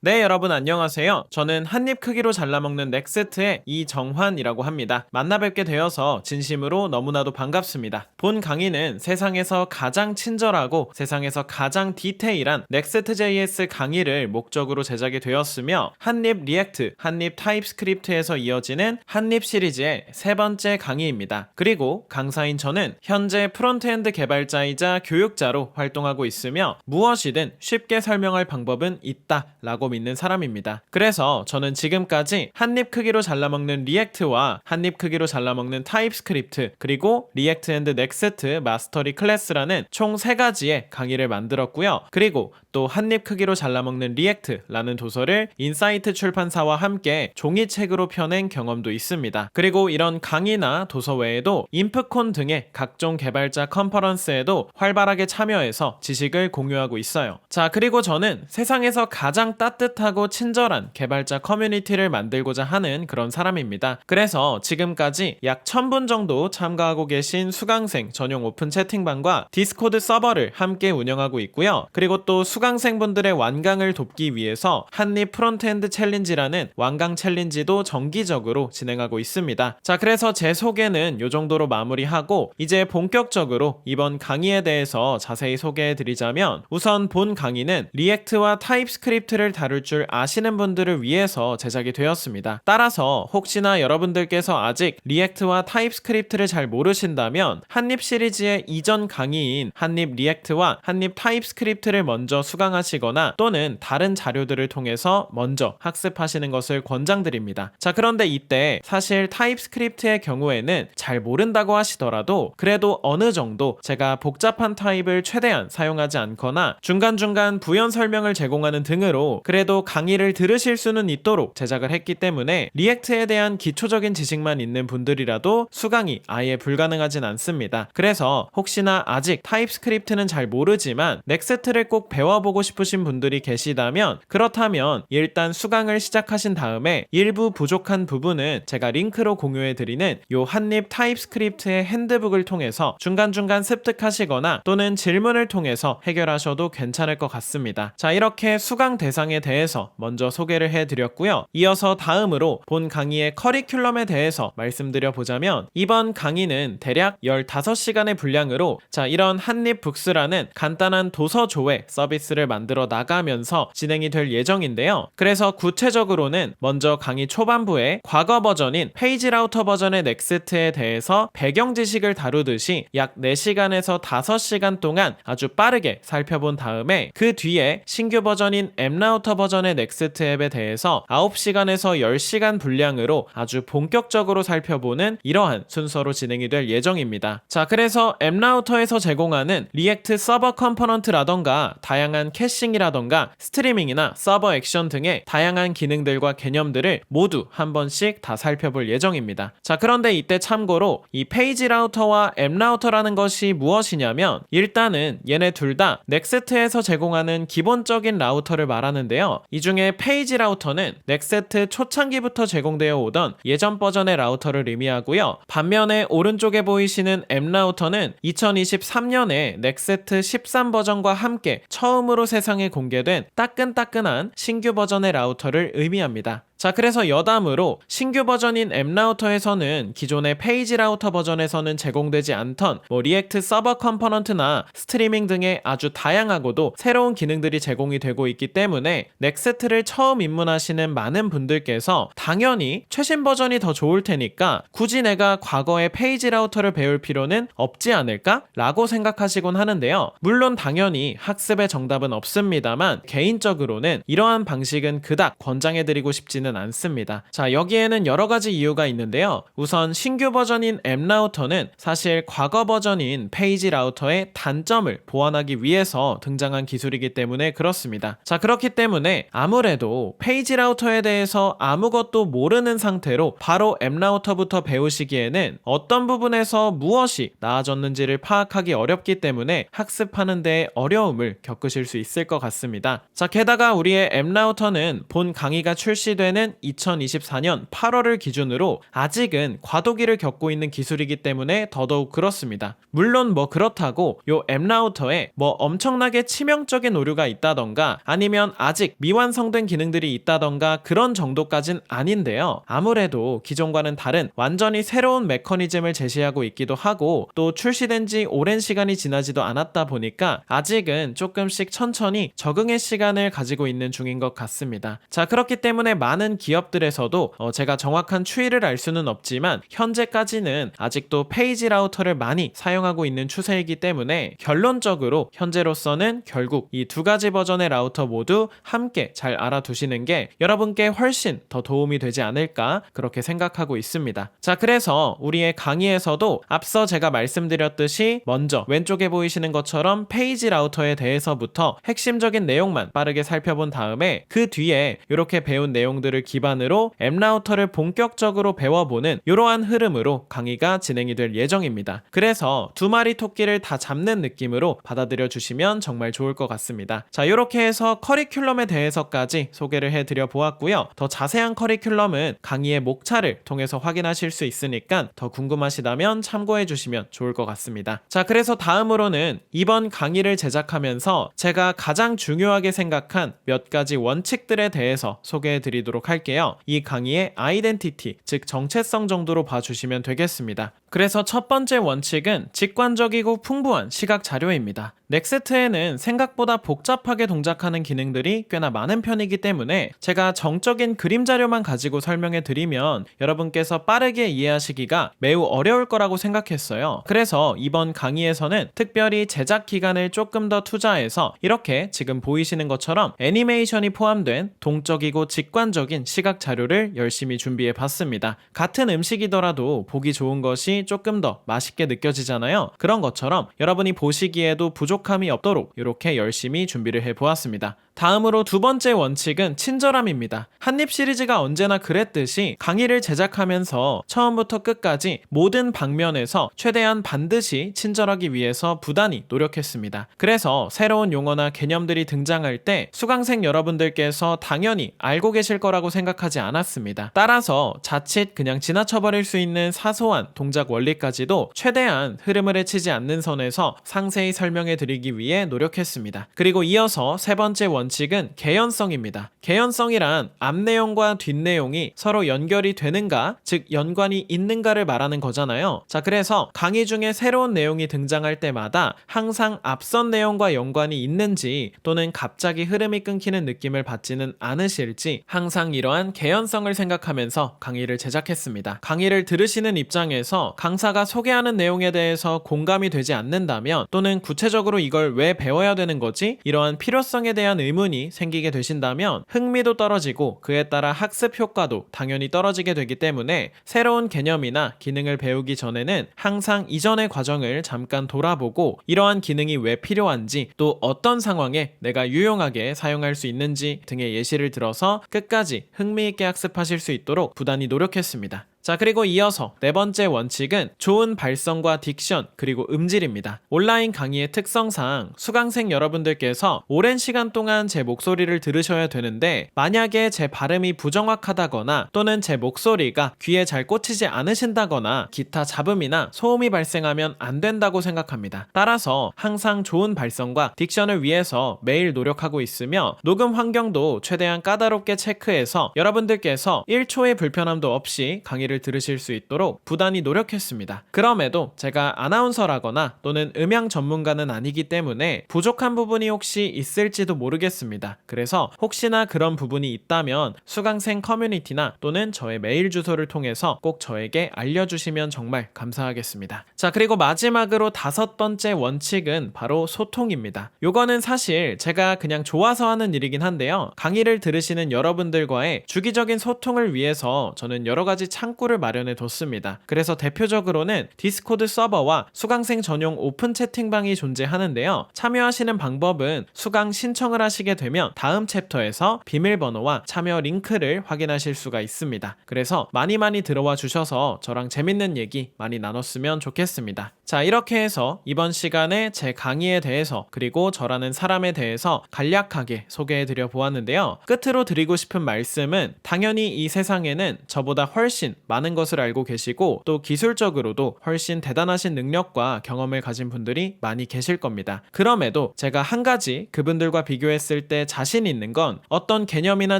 네, 여러분 안녕하세요. 저는 한입 크기로 잘라먹는 넥스트의 이정환이라고 합니다. 만나 뵙게 되어서 진심으로 너무나도 반갑습니다. 본 강의는 세상에서 가장 친절하고 세상에서 가장 디테일한 넥스트.js 강의를 목적으로 제작이 되었으며 한입 리액트, 한입 타입스크립트에서 이어지는 한입 시리즈의 세 번째 강의입니다. 그리고 강사인 저는 현재 프론트엔드 개발자이자 교육자로 활동하고 있으며 무엇이든 쉽게 설명할 방법은 있다 라고 믿는 사람입니다. 그래서 저는 지금까지 한입 크기로 잘라먹는 리액트와 한입 크기로 잘라먹는 타입스크립트 그리고 리액트 앤드 넥스트 마스터리 클래스라는 총 3가지의 강의를 만들었고요. 그리고 또 한입 크기로 잘라먹는 리액트라는 도서를 인사이트 출판사와 함께 종이책으로 펴낸 경험도 있습니다. 그리고 이런 강의나 도서 외에도 인프콘 등의 각종 개발자 컨퍼런스에도 활발하게 참여해서 지식을 공유하고 있어요. 자, 그리고 저는 세상에서 가장 따뜻하고 친절한 개발자 커뮤니티를 만들고자 하는 그런 사람입니다. 그래서 지금까지 약 1000분 정도 참가하고 계신 수강생 전용 오픈 채팅방과 디스코드 서버를 함께 운영하고 있고요. 그리고 또 수강생분들의 완강을 돕기 위해서 한입 프론트엔드 챌린지라는 완강 챌린지도 정기적으로 진행하고 있습니다. 자, 그래서 제 소개는 이 정도로 마무리하고 이제 본격적으로 이번 강의에 대해서 자세히 소개해 드리자면 우선 본 강의는 리액트와 타입스크립트를 다룰 줄 아시는 분들을 위해서 제작이 되었습니다. 따라서 혹시나 여러분들께서 아직 리액트와 타입스크립트를 잘 모르신다면 한입 시리즈의 이전 강의인 한입 리액트와 한입 타입스크립트를 먼저 수강하시거나 또는 다른 자료들을 통해서 먼저 학습하시는 것을 권장드립니다. 자, 그런데 이때 사실 타입스크립트의 경우에는 잘 모른다고 하시더라도 그래도 어느 정도 제가 복잡한 타입을 최대한 사용하지 않거나 중간중간 부연 설명을 제공하는 등으로 그래도 강의를 들으실 수는 있도록 제작을 했기 때문에 리액트에 대한 기초적인 지식만 있는 분들이라도 수강이 아예 불가능하진 않습니다. 그래서 혹시나 아직 타입스크립트는 잘 모르지만 넥스트를 꼭 배워보고 싶으신 분들이 계시다면 그렇다면 일단 수강을 시작하신 다음에 일부 부족한 부분은 제가 링크로 공유해드리는 요 한입 타입스크립트의 핸드북을 통해서 중간중간 습득하시거나 또는 질문을 통해서 해결하셔도 괜찮을 것 같습니다. 자, 이렇게 수강 대상에 대해서 먼저 소개를 해드렸고요. 이어서 다음으로 본 강의의 커리큘럼에 대해서 말씀드려 보자면 이번 강의는 대략 15시간의 분량으로 이런 한입북스라는 간단한 도서 조회 서비스를 만들어 나가면서 진행이 될 예정인데요. 그래서 구체적으로는 먼저 강의 초반부에 과거 버전인 페이지 라우터 버전의 넥스트에 대해서 배경 지식을 다루듯이 약 4시간에서 5시간 동안 아주 빠르게 살펴본 다음에 그 뒤에 신규 버전인 앱라우터 버전의 넥스트 앱에 대해서 9시간에서 10시간 분량으로 아주 본격적으로 살펴보는 이러한 순서로 진행이 될 예정입니다. 자, 그래서 앱라우터에서 제공하는 리액트 서버 컴포넌트라던가 다양한 캐싱이라던가 스트리밍이나 서버 액션 등의 다양한 기능들과 개념들을 모두 한 번씩 다 살펴볼 예정입니다. 자, 그런데 이때 참고로 이 페이지 라우터와 앱 라우터라는 것이 무엇이냐면 일단은 얘네 둘 다 넥스트에서 제공하는 기본적인 라우터를 말하는데요. 이 중에 페이지 라우터는 넥스트 초창기부터 제공되어 오던 예전 버전의 라우터를 의미하고요. 반면에 오른쪽에 보이시는 앱 라우터는 2023년에 넥스트 13 버전과 함께 처음으로 세상에 공개된 따끈따끈한 신규 버전의 라우터를 의미합니다. 자, 그래서 여담으로 신규 버전인 앱라우터에서는 기존의 페이지 라우터 버전에서는 제공되지 않던 리액트 서버 컴포넌트나 스트리밍 등의 아주 다양하고도 새로운 기능들이 제공이 되고 있기 때문에 넥스트를 처음 입문하시는 많은 분들께서 당연히 최신 버전이 더 좋을 테니까 굳이 내가 과거의 페이지 라우터를 배울 필요는 없지 않을까? 라고 생각하시곤 하는데요. 물론 당연히 학습의 정답은 없습니다만 개인적으로는 이러한 방식은 그닥 권장해드리고 싶지는 않습니다. 자, 여기에는 여러 가지 이유가 있는데요. 우선 신규 버전인 앱라우터는 사실 과거 버전인 페이지 라우터의 단점을 보완하기 위해서 등장한 기술이기 때문에 그렇습니다. 자, 그렇기 때문에 아무래도 페이지 라우터에 대해서 아무것도 모르는 상태로 바로 앱라우터부터 배우시기에는 어떤 부분에서 무엇이 나아졌는지를 파악하기 어렵기 때문에 학습하는 데 어려움을 겪으실 수 있을 것 같습니다. 자, 게다가 우리의 앱라우터는 본 강의가 출시된 경우에는 2024년 8월을 기준으로 아직은 과도기를 겪고 있는 기술이기 때문에 더더욱 그렇습니다. 물론 뭐 그렇다고 요 앱라우터에 뭐 엄청나게 치명적인 오류가 있다던가 아니면 아직 미완성된 기능들이 있다던가 그런 정도까진 아닌데요. 아무래도 기존과는 다른 완전히 새로운 메커니즘을 제시하고 있기도 하고 또 출시된 지 오랜 시간이 지나지도 않았다 보니까 아직은 조금씩 천천히 적응의 시간을 가지고 있는 중인 것 같습니다. 자, 그렇기 때문에 많은 기업들에서도 제가 정확한 추이를 알 수는 없지만 현재까지는 아직도 페이지 라우터를 많이 사용하고 있는 추세이기 때문에 결론적으로 현재로서는 결국 이 두 가지 버전의 라우터 모두 함께 잘 알아두시는 게 여러분께 훨씬 더 도움이 되지 않을까 그렇게 생각하고 있습니다. 자, 그래서 우리의 강의에서도 앞서 제가 말씀드렸듯이 먼저 왼쪽에 보이시는 것처럼 페이지 라우터에 대해서부터 핵심적인 내용만 빠르게 살펴본 다음에 그 뒤에 이렇게 배운 내용들을 기반으로 앱 라우터를 본격적으로 배워보는 이러한 흐름으로 강의가 진행이 될 예정입니다. 그래서 두 마리 토끼를 다 잡는 느낌으로 받아들여 주시면 정말 좋을 것 같습니다. 자, 이렇게 해서 커리큘럼에 대해서까지 소개를 해드려 보았고요. 더 자세한 커리큘럼은 강의의 목차를 통해서 확인하실 수 있으니까 더 궁금하시다면 참고해 주시면 좋을 것 같습니다. 자, 그래서 다음으로는 이번 강의를 제작하면서 제가 가장 중요하게 생각한 몇 가지 원칙들에 대해서 소개해 드리도록 할게요. 이 강의의 아이덴티티, 즉 정체성 정도로 봐주시면 되겠습니다. 그래서 첫 번째 원칙은 직관적이고 풍부한 시각 자료입니다. 넥스트에는 생각보다 복잡하게 동작하는 기능들이 꽤나 많은 편이기 때문에 제가 정적인 그림 자료만 가지고 설명해 드리면 여러분께서 빠르게 이해하시기가 매우 어려울 거라고 생각했어요. 그래서 이번 강의에서는 특별히 제작 기간을 조금 더 투자해서 이렇게 지금 보이시는 것처럼 애니메이션이 포함된 동적이고 직관적인 시각 자료를 열심히 준비해 봤습니다. 같은 음식이더라도 보기 좋은 것이 조금 더 맛있게 느껴지잖아요. 그런 것처럼 여러분이 보시기에도 부족함이 없도록 이렇게 열심히 준비를 해보았습니다. 다음으로 두 번째 원칙은 친절함입니다. 한입 시리즈가 언제나 그랬듯이 강의를 제작하면서 처음부터 끝까지 모든 방면에서 최대한 반드시 친절하기 위해서 부단히 노력했습니다. 그래서 새로운 용어나 개념들이 등장할 때 수강생 여러분들께서 당연히 알고 계실 거라고 생각하지 않았습니다. 따라서 자칫 그냥 지나쳐버릴 수 있는 사소한 동작 원리까지도 최대한 흐름을 해치지 않는 선에서 상세히 설명해 드리기 위해 노력했습니다. 그리고 이어서 세 번째 원칙은 개연성입니다. 개연성이란 앞 내용과 뒷 내용이 서로 연결이 되는가, 즉 연관이 있는가를 말하는 거잖아요. 자, 그래서 강의 중에 새로운 내용이 등장할 때마다 항상 앞선 내용과 연관이 있는지 또는 갑자기 흐름이 끊기는 느낌을 받지는 않으실지 항상 이러한 개연성을 생각하면서 강의를 제작했습니다. 강의를 들으시는 입장에서 강사가 소개하는 내용에 대해서 공감이 되지 않는다면 또는 구체적으로 이걸 왜 배워야 되는 거지? 이러한 필요성에 대한 의문이 생기게 되신다면 흥미도 떨어지고 그에 따라 학습 효과도 당연히 떨어지게 되기 때문에 새로운 개념이나 기능을 배우기 전에는 항상 이전의 과정을 잠깐 돌아보고 이러한 기능이 왜 필요한지 또 어떤 상황에 내가 유용하게 사용할 수 있는지 등의 예시를 들어서 끝까지 흥미있게 학습하실 수 있도록 부단히 노력했습니다. 자, 그리고 이어서 네 번째 원칙은 좋은 발성과 딕션 그리고 음질입니다. 온라인 강의의 특성상 수강생 여러분들께서 오랜 시간 동안 제 목소리를 들으셔야 되는데 만약에 제 발음이 부정확하다거나 또는 제 목소리가 귀에 잘 꽂히지 않으신다거나 기타 잡음이나 소음이 발생하면 안 된다고 생각합니다. 따라서 항상 좋은 발성과 딕션을 위해서 매일 노력하고 있으며 녹음 환경도 최대한 까다롭게 체크해서 여러분들께서 1초의 불편함도 없이 강의를 들으실 수 있도록 부단히 노력했습니다. 그럼에도 제가 아나운서라거나 또는 음향 전문가는 아니기 때문에 부족한 부분이 혹시 있을지도 모르겠습니다. 그래서 혹시나 그런 부분이 있다면 수강생 커뮤니티나 또는 저의 메일 주소를 통해서 꼭 저에게 알려주시면 정말 감사하겠습니다. 자, 그리고 마지막으로 다섯 번째 원칙은 바로 소통입니다. 요거는 사실 제가 그냥 좋아서 하는 일이긴 한데요. 강의를 들으시는 여러분들과의 주기적인 소통을 위해서 저는 여러 가지 창구 창구를 마련해 뒀습니다. 그래서 대표적으로는 디스코드 서버와 수강생 전용 오픈 채팅방이 존재하는데요. 참여하시는 방법은 수강 신청을 하시게 되면 다음 챕터에서 비밀번호와 참여 링크를 확인하실 수가 있습니다. 그래서 많이 들어와 주셔서 저랑 재밌는 얘기 많이 나눴으면 좋겠습니다. 자, 이렇게 해서 이번 시간에 제 강의에 대해서 그리고 저라는 사람에 대해서 간략하게 소개해드려 보았는데요. 끝으로 드리고 싶은 말씀은 당연히 이 세상에는 저보다 훨씬 많은 것을 알고 계시고 또 기술적으로도 훨씬 대단하신 능력과 경험을 가진 분들이 많이 계실 겁니다. 그럼에도 제가 한 가지 그분들과 비교했을 때 자신 있는 건 어떤 개념이나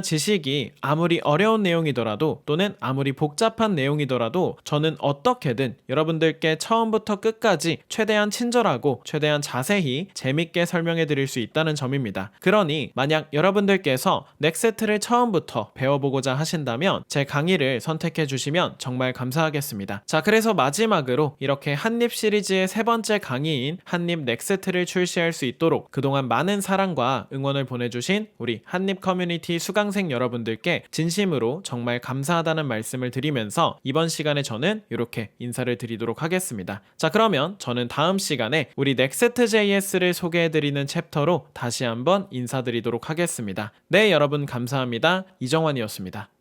지식이 아무리 어려운 내용이더라도 또는 아무리 복잡한 내용이더라도 저는 어떻게든 여러분들께 처음부터 끝까지 최대한 친절하고 최대한 자세히 재밌게 설명해 드릴 수 있다는 점입니다. 그러니 만약 여러분들께서 넥세트를 처음부터 배워보고자 하신다면 제 강의를 선택해 주시면 정말 감사하겠습니다. 자, 그래서 마지막으로 이렇게 한립 시리즈의 세 번째 강의인 한립 넥세트를 출시할 수 있도록 그동안 많은 사랑과 응원을 보내주신 우리 한립 커뮤니티 수강생 여러분들께 진심으로 정말 감사하다는 말씀을 드리면서 이번 시간에 저는 이렇게 인사를 드리도록 하겠습니다. 자, 그러면 저는 다음 시간에 우리 Next.js를 소개해드리는 챕터로 다시 한번 인사드리도록 하겠습니다. 네, 여러분 감사합니다. 이정환이었습니다.